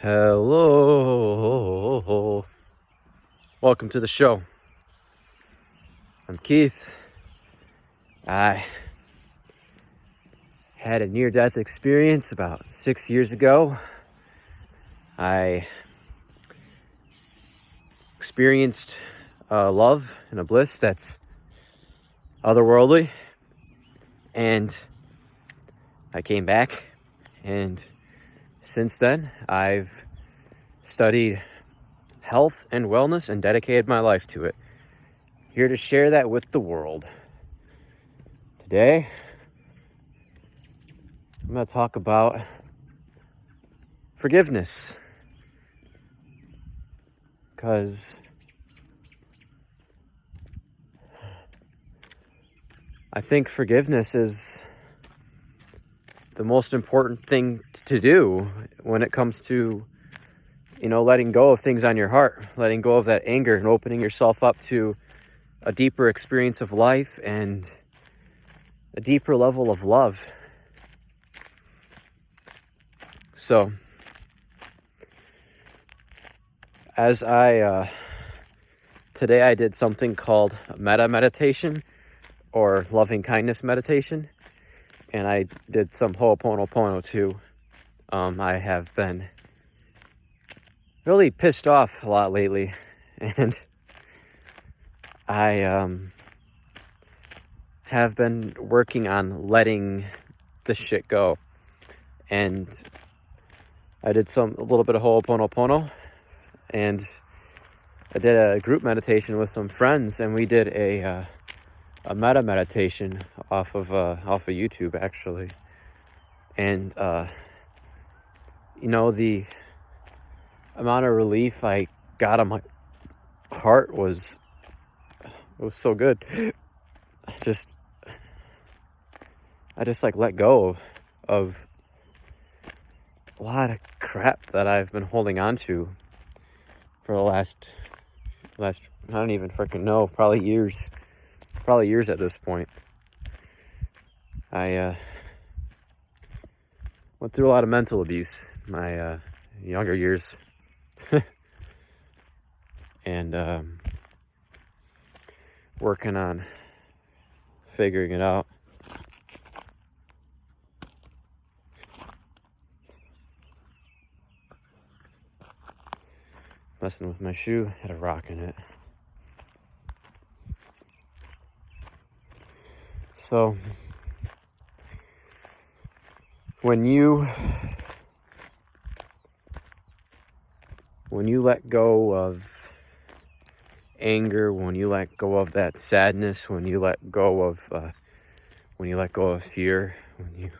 Hello. Welcome to the show. I'm Keith. I had a near-death experience about 6 years ago. I experienced a love and a bliss that's otherworldly. And I came back, and since then, I've studied health and wellness and dedicated my life to it. Here to share that with the world. Today, I'm going to talk about forgiveness. Because I think forgiveness is the most important thing to do when it comes to, letting go of things on your heart, letting go of that anger and opening yourself up to a deeper experience of life and a deeper level of love. So, today I did something called metta meditation or loving kindness meditation, and I did some Ho'oponopono too. I have been really pissed off a lot lately, and I have been working on letting the shit go. And I did a little bit of Ho'oponopono, and I did a group meditation with some friends, and we did a metta meditation off of YouTube actually. And the amount of relief I got on my heart was so good. I just let go of a lot of crap that I've been holding on to for the last I don't even freaking know, probably years at this point. I went through a lot of mental abuse in my younger years. And working on figuring it out. Messing with my shoe, had a rock in it. So, when you let go of anger, when you let go of that sadness, when you let go of fear, when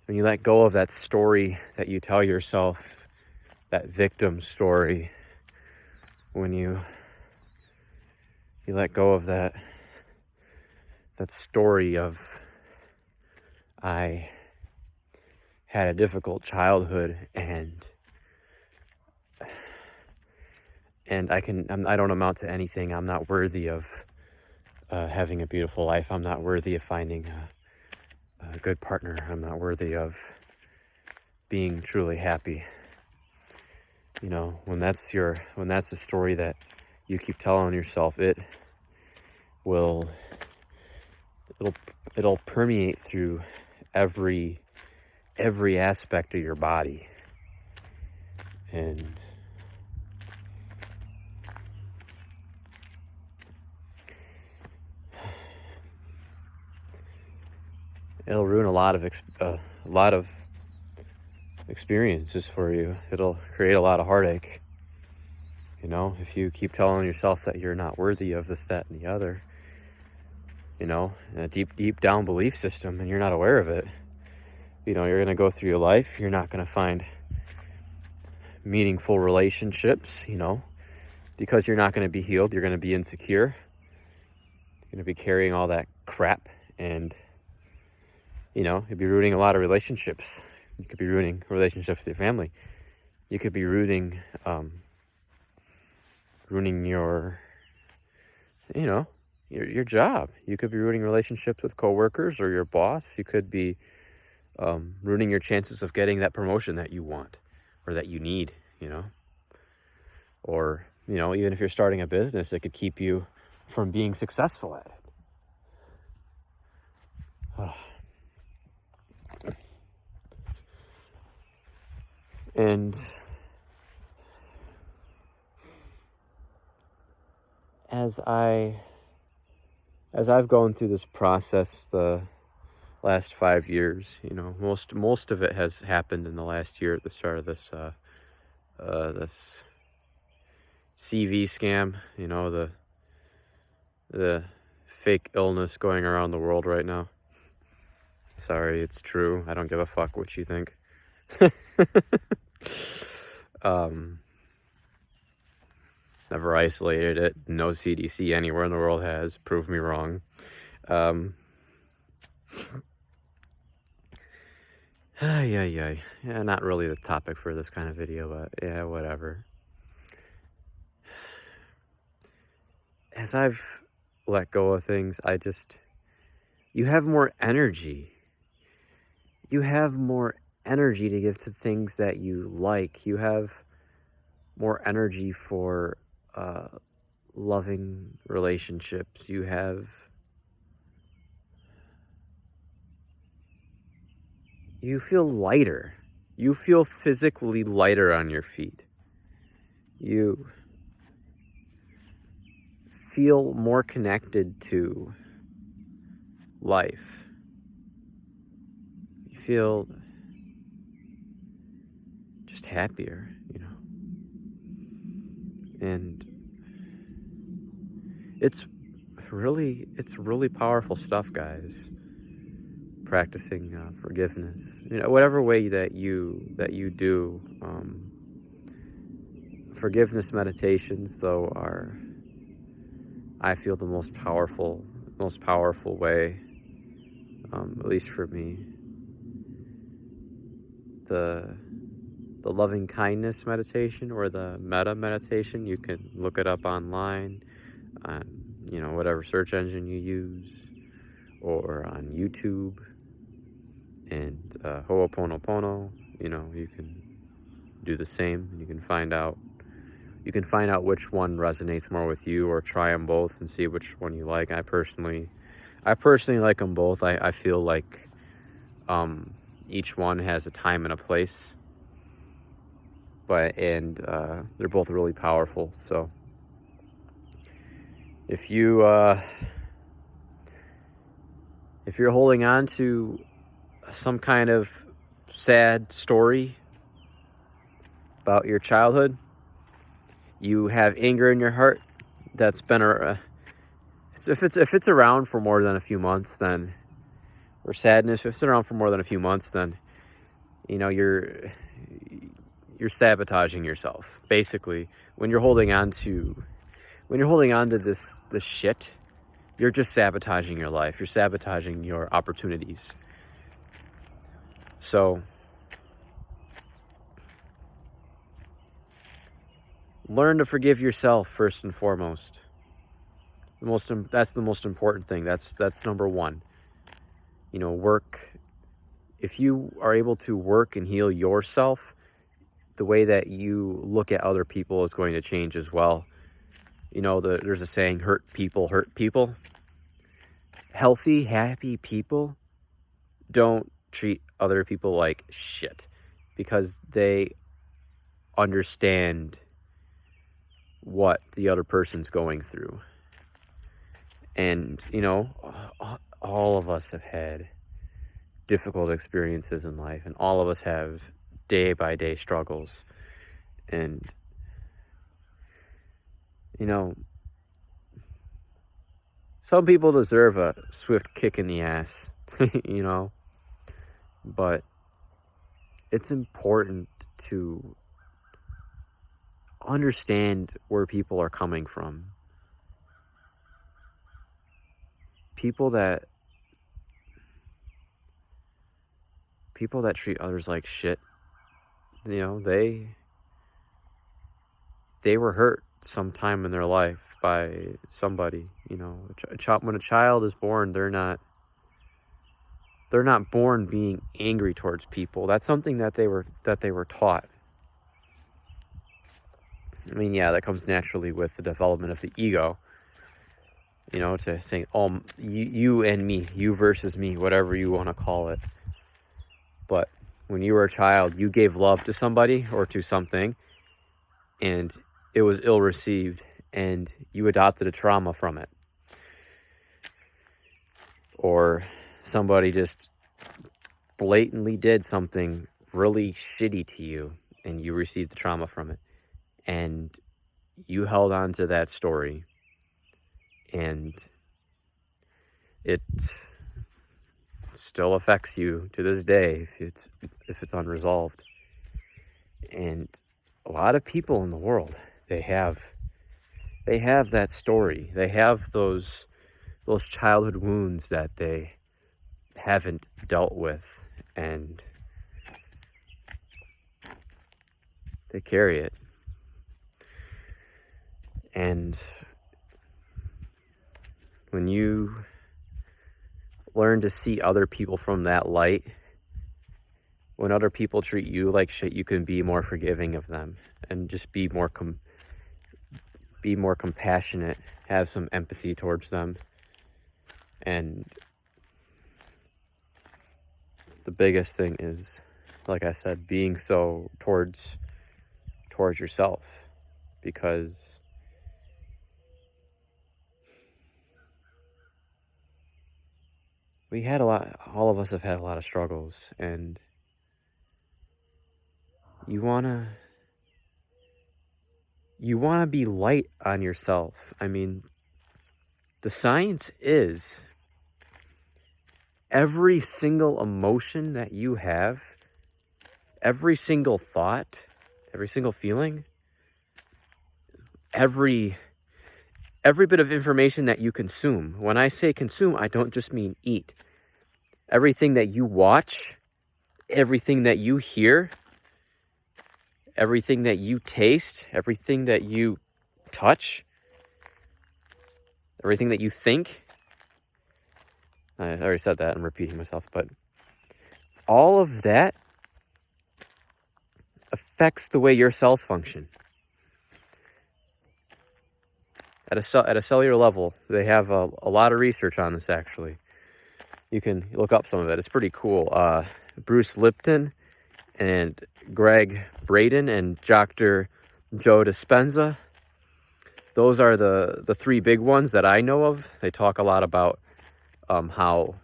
you let go of that story that you tell yourself, that victim story, when you let go of that story of I had a difficult childhood and I don't amount to anything. I'm not worthy of having a beautiful life. I'm not worthy of finding a good partner. I'm not worthy of being truly happy. When that's a story that you keep telling yourself, it'll permeate through every aspect of your body. And it'll ruin a lot of experiences for you. It'll create a lot of heartache. If you keep telling yourself that you're not worthy of this, that, and the other, a deep down belief system, and you're not aware of it, you're going to go through your life. You're not going to find meaningful relationships, because you're not going to be healed. You're going to be insecure. You're going to be carrying all that crap, and you'll be ruining a lot of relationships. You could be ruining relationships with your family. You could be ruining your job. You could be ruining relationships with coworkers or your boss. You could be ruining your chances of getting that promotion that you want, or that you need, you know? Or, you know, even if you're starting a business, it could keep you from being successful at it. And as I've gone through this process the last 5 years, you know, most of it has happened in the last year at the start of this this CV scam, you know, the fake illness going around the world right now. Sorry, it's true. I don't give a fuck what you think. Never isolated it. No CDC anywhere in the world has. Prove me wrong. Yeah, not really the topic for this kind of video, but yeah, whatever. As I've let go of things, you have more energy. You have more energy to give to things that you like. You have more energy for loving relationships. You feel lighter. You feel physically lighter on your feet. You feel more connected to life. You feel just happier, you know. And it's really powerful stuff, guys. Practicing forgiveness, you know, whatever way that you do. Forgiveness meditations, though, are, I feel, the most powerful way, at least for me. The loving kindness meditation, or the metta meditation, you can look it up online on, you know, whatever search engine you use, or on YouTube. And Ho'oponopono, you know, you can do the same. You can find out which one resonates more with you, or try them both and see which one you like. I personally like them both. I feel like each one has a time and a place, but they're both really powerful. So if you're holding on to some kind of sad story about your childhood, you have anger in your heart that's been if it's around for more than a few months, then, or sadness, if it's around for more than a few months, then, you know, you're sabotaging yourself. Basically, when you're holding on to this shit, you're just sabotaging your life. You're sabotaging your opportunities. So learn to forgive yourself first and foremost. That's the most important thing. That's number one. You know, if you are able to work and heal yourself, the way that you look at other people is going to change as well. You know, there's a saying, hurt people hurt people. Healthy, happy people don't treat other people like shit, because they understand what the other person's going through. And, you know, all of us have had difficult experiences in life, and all of us have day by day struggles. And, you know, some people deserve a swift kick in the ass, you know, but it's important to understand where people are coming from. People that treat others like shit, you know, they were hurt sometime in their life by somebody. You know, when a child is born, they're not born being angry towards people. That's something that they were taught. I mean, yeah, that comes naturally with the development of the ego, to saying, oh, you and me, you versus me, whatever you want to call it. But when you were a child, you gave love to somebody or to something, and it was ill-received, and you adopted a trauma from it. Or somebody just blatantly did something really shitty to you, and you received the trauma from it. And you held on to that story, and it still affects you to this day if it's unresolved. And a lot of people in the world, they have that story. They have those childhood wounds that they haven't dealt with, and they carry it. And when you learn to see other people from that light, when other people treat you like shit, you can be more forgiving of them and just be more compassionate, have some empathy towards them. And the biggest thing is, like I said, being so towards yourself, because all of us have had a lot of struggles, and you wanna be light on yourself. I mean, the science is every single emotion that you have, every single thought, every single feeling, every bit of information that you consume. When I say consume, I don't just mean eat. Everything that you watch, everything that you hear, everything that you taste, everything that you touch, everything that you think. I already said that, I'm repeating myself, but all of that affects the way your cells function. At a cellular level, they have a lot of research on this, actually. You can look up some of it. It's pretty cool. Bruce Lipton and Greg Braden and Dr. Joe Dispenza. Those are the three big ones that I know of. They talk a lot about how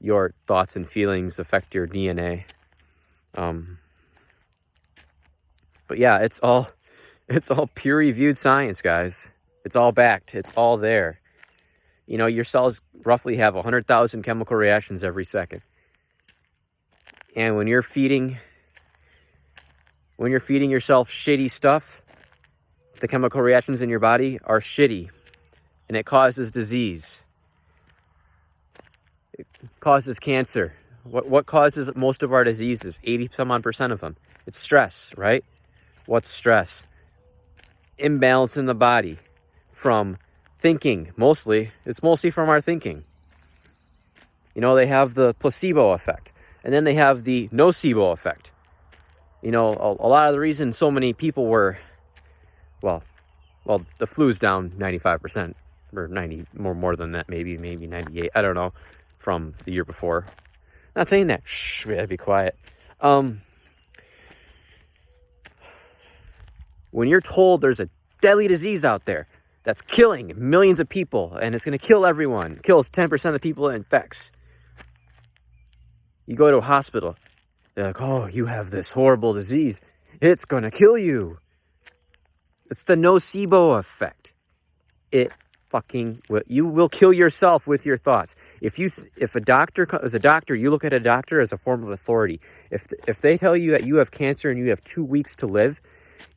your thoughts and feelings affect your DNA. But yeah, it's all peer-reviewed science, guys. It's all backed. It's all there. Your cells roughly have 100,000 chemical reactions every second. And when you're feeding yourself shitty stuff, the chemical reactions in your body are shitty, and it causes disease. It causes cancer. What causes most of our diseases? 80% of them. It's stress, right? What's stress? Imbalance in the body from thinking, mostly. It's mostly from our thinking. They have the placebo effect, and then they have the nocebo effect. A lot of the reason so many people were, well, the flu's down 95%, or 90, more than that, maybe 98, I don't know, from the year before. Not saying that. Shh, we gotta be quiet. When you're told there's a deadly disease out there that's killing millions of people, and it's going to kill everyone, kills 10% of the people it infects, you go to a hospital, they're like, oh, you have this horrible disease, it's going to kill you. It's the nocebo effect. You will kill yourself with your thoughts. If a doctor is a doctor, you look at a doctor as a form of authority. If they tell you that you have cancer and you have 2 weeks to live,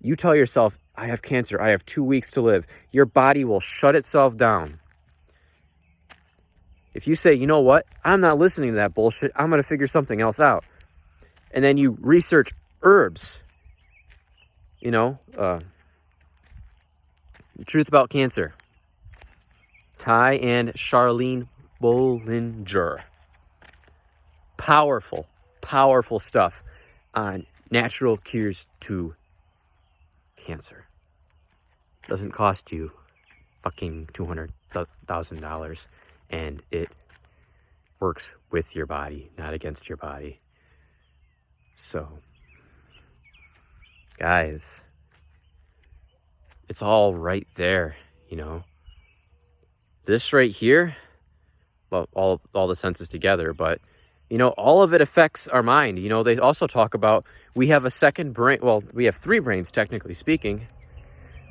you tell yourself, I have cancer, I have 2 weeks to live. Your body will shut itself down. If you say, you know what, I'm not listening to that bullshit, I'm going to figure something else out. And then you research herbs. The truth about cancer. Ty and Charlene Bollinger. Powerful stuff on natural cures to cancer. doesn't cost you fucking $200,000, and it works with your body, not against your body. So, guys, it's all right there, you know. This right here, well, all the senses together, but, you know, all of it affects our mind. You know, they also talk about we have a second brain. Well, we have three brains, technically speaking.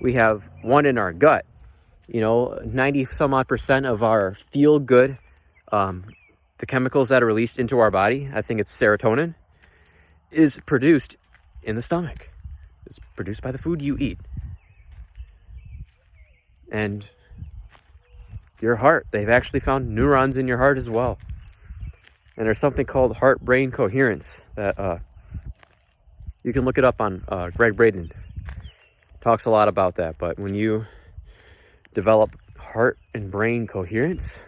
We have one in our gut. You know, 90 some odd % of our feel good, the chemicals that are released into our body, I think it's serotonin, is produced in the stomach. It's produced by the food you eat. And your heart, they've actually found neurons in your heart as well. And there's something called heart-brain coherence that you can look it up on Greg Braden. Talks a lot about that. But when you develop heart and brain coherence,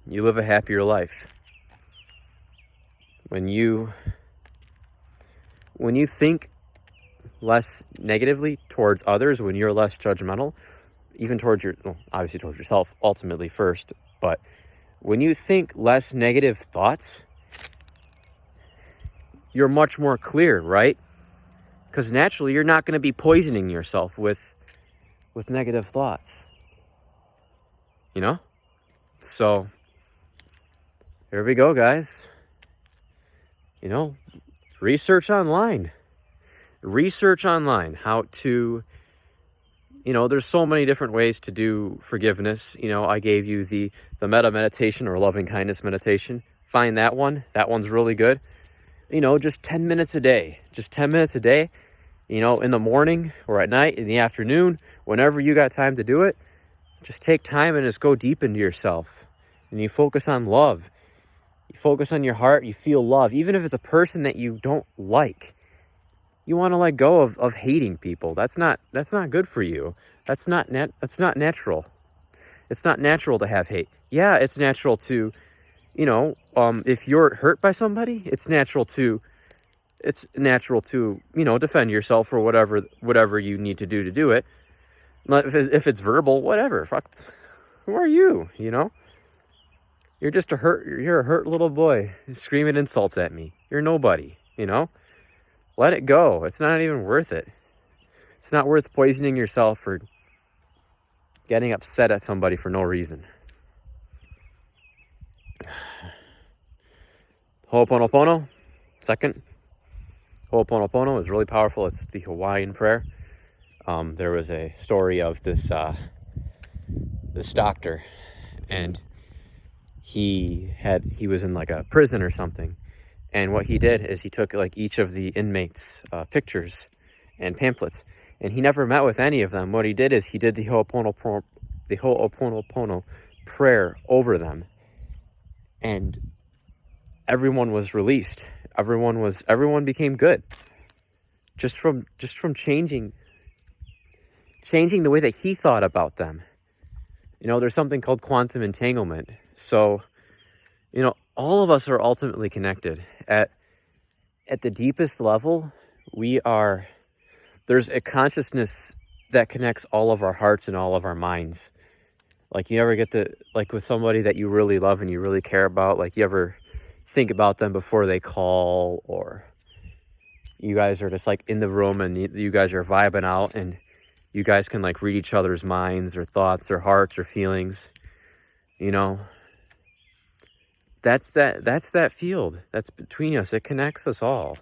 you live a happier life. When you think less negatively towards others, when you're less judgmental, even towards obviously towards yourself, ultimately first, but when you think less negative thoughts, you're much more clear, right? Because naturally, you're not going to be poisoning yourself with negative thoughts, you know? So, here we go, guys. You know, research online how to, you know, there's so many different ways to do forgiveness. You know, I gave you the metta meditation or loving kindness meditation. Find that one. That one's really good. You know, just 10 minutes a day. Just 10 minutes a day, you know, in the morning or at night, in the afternoon, whenever you got time to do it. Just take time and just go deep into yourself. And you focus on love. You focus on your heart. You feel love. Even if it's a person that you don't like. You want to let go of hating people. That's not good for you. That's not natural. It's not natural to have hate. Yeah, it's natural to, you know, if you're hurt by somebody, it's natural to, you know, defend yourself or whatever you need to do it. If it's verbal, whatever. Fuck, who are you? You know, you're a hurt little boy screaming insults at me. You're nobody. You know. Let it go. It's not even worth it. It's not worth poisoning yourself or getting upset at somebody for no reason. Ho'oponopono, second. Ho'oponopono is really powerful. It's the Hawaiian Prayer. There was a story of this doctor, and he was in like a prison or something. And what he did is he took like each of the inmates' pictures and pamphlets, and he never met with any of them. What he did is he did the Ho'oponopono prayer over them, and everyone was released. Everyone became good just from changing the way that he thought about them. You know, there's something called quantum entanglement. So, you know, all of us are ultimately connected. At the deepest level, there's a consciousness that connects all of our hearts and all of our minds. Like, you ever with somebody that you really love and you really care about, like, you ever think about them before they call, or you guys are just like in the room and you guys are vibing out and you guys can like read each other's minds or thoughts or hearts or feelings, you know? That's that field that's between us. It connects us all.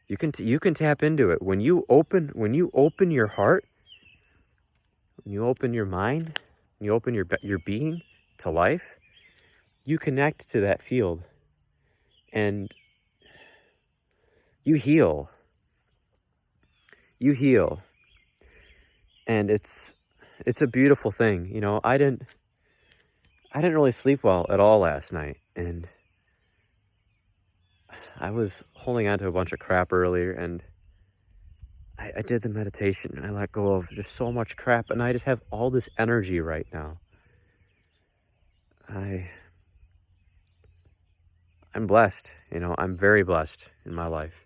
You can tap into it when you open your heart, when you open your mind, when you open your being to life. You connect to that field, and you heal. You heal, and it's a beautiful thing. You know, I didn't really sleep well at all last night, and I was holding on to a bunch of crap earlier, and I did the meditation, and I let go of just so much crap, and I just have all this energy right now. I'm blessed, you know, I'm very blessed in my life,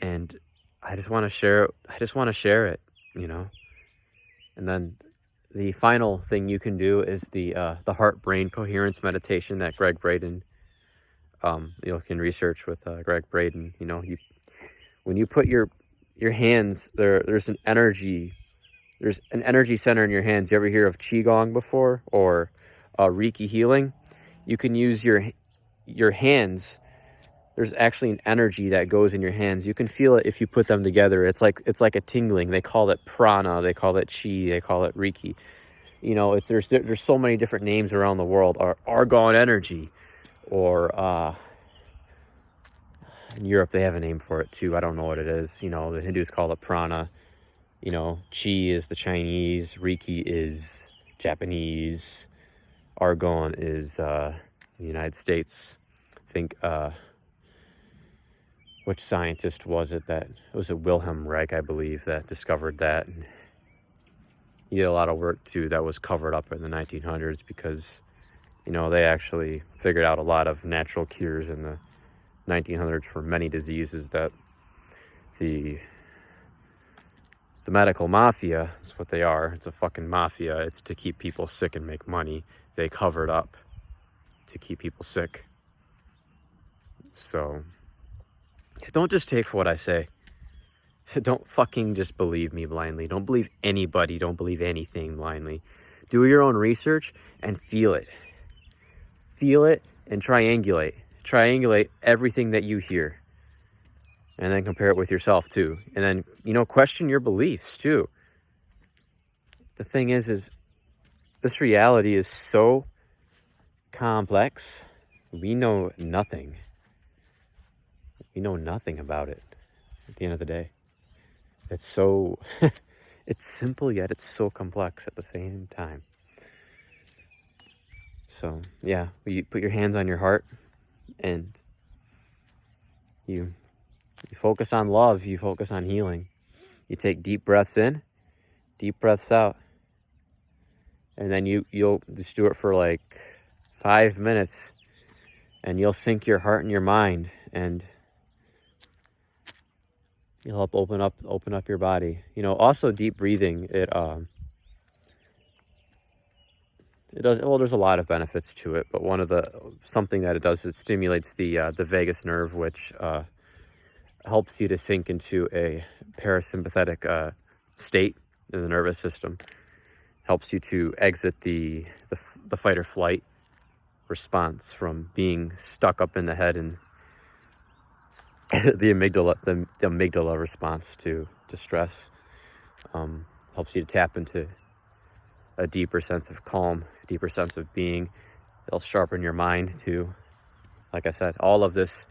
and I just want to share it. I just want to share it, And then the final thing you can do is the heart-brain coherence meditation that Greg Braden, can research with Greg Braden. When you put your hands there, there's an energy center in your hands. You ever hear of qigong before, or Reiki healing? You can use your hands. There's actually an energy that goes in your hands. You can feel it if you put them together. It's like a tingling. They call it prana. They call it chi. They call it Reiki. There's so many different names around the world. Argon energy, or in Europe they have a name for it too. I don't know what it is. The Hindus call it prana. Chi is the Chinese. Reiki is Japanese. Argon is the United States. I think. Which scientist was it Wilhelm Reich, I believe, that discovered that? And he did a lot of work too that was covered up in the 1900s because, they actually figured out a lot of natural cures in the 1900s for many diseases that the medical mafia is what they are. It's a fucking mafia. It's to keep people sick and make money. They covered up to keep people sick. So don't just take for what I say. Don't fucking just believe me blindly. Don't believe anybody. Don't believe anything blindly. Do your own research and feel it. Feel it and triangulate. Triangulate everything that you hear. And then compare it with yourself too. And then, question your beliefs too. The thing is this reality is so complex. We know nothing. We know nothing about it at the end of the day. It's so, it's simple, yet it's so complex at the same time. So, yeah, you put your hands on your heart and you focus on love, you focus on healing. You take deep breaths in, deep breaths out. And then you'll just do it for like 5 minutes and you'll sync your heart and your mind, and you'll help open up your body. Also deep breathing, it does, well, there's a lot of benefits to it, but something that it does, it stimulates the vagus nerve, which helps you to sink into a parasympathetic state in the nervous system. Helps you to exit the fight or flight response from being stuck up in the head, and the amygdala response to stress. Helps you to tap into a deeper sense of calm, a deeper sense of being. It'll sharpen your mind too. Like I said, all of this,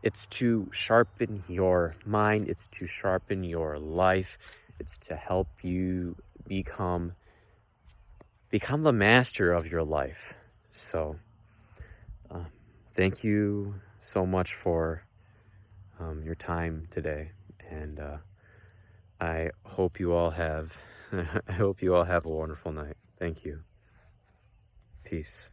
it's to sharpen your mind. It's to sharpen your life. It's to help you become the master of your life. So, thank you so much for your time today, and I hope you all have a wonderful night. Thank you. Peace.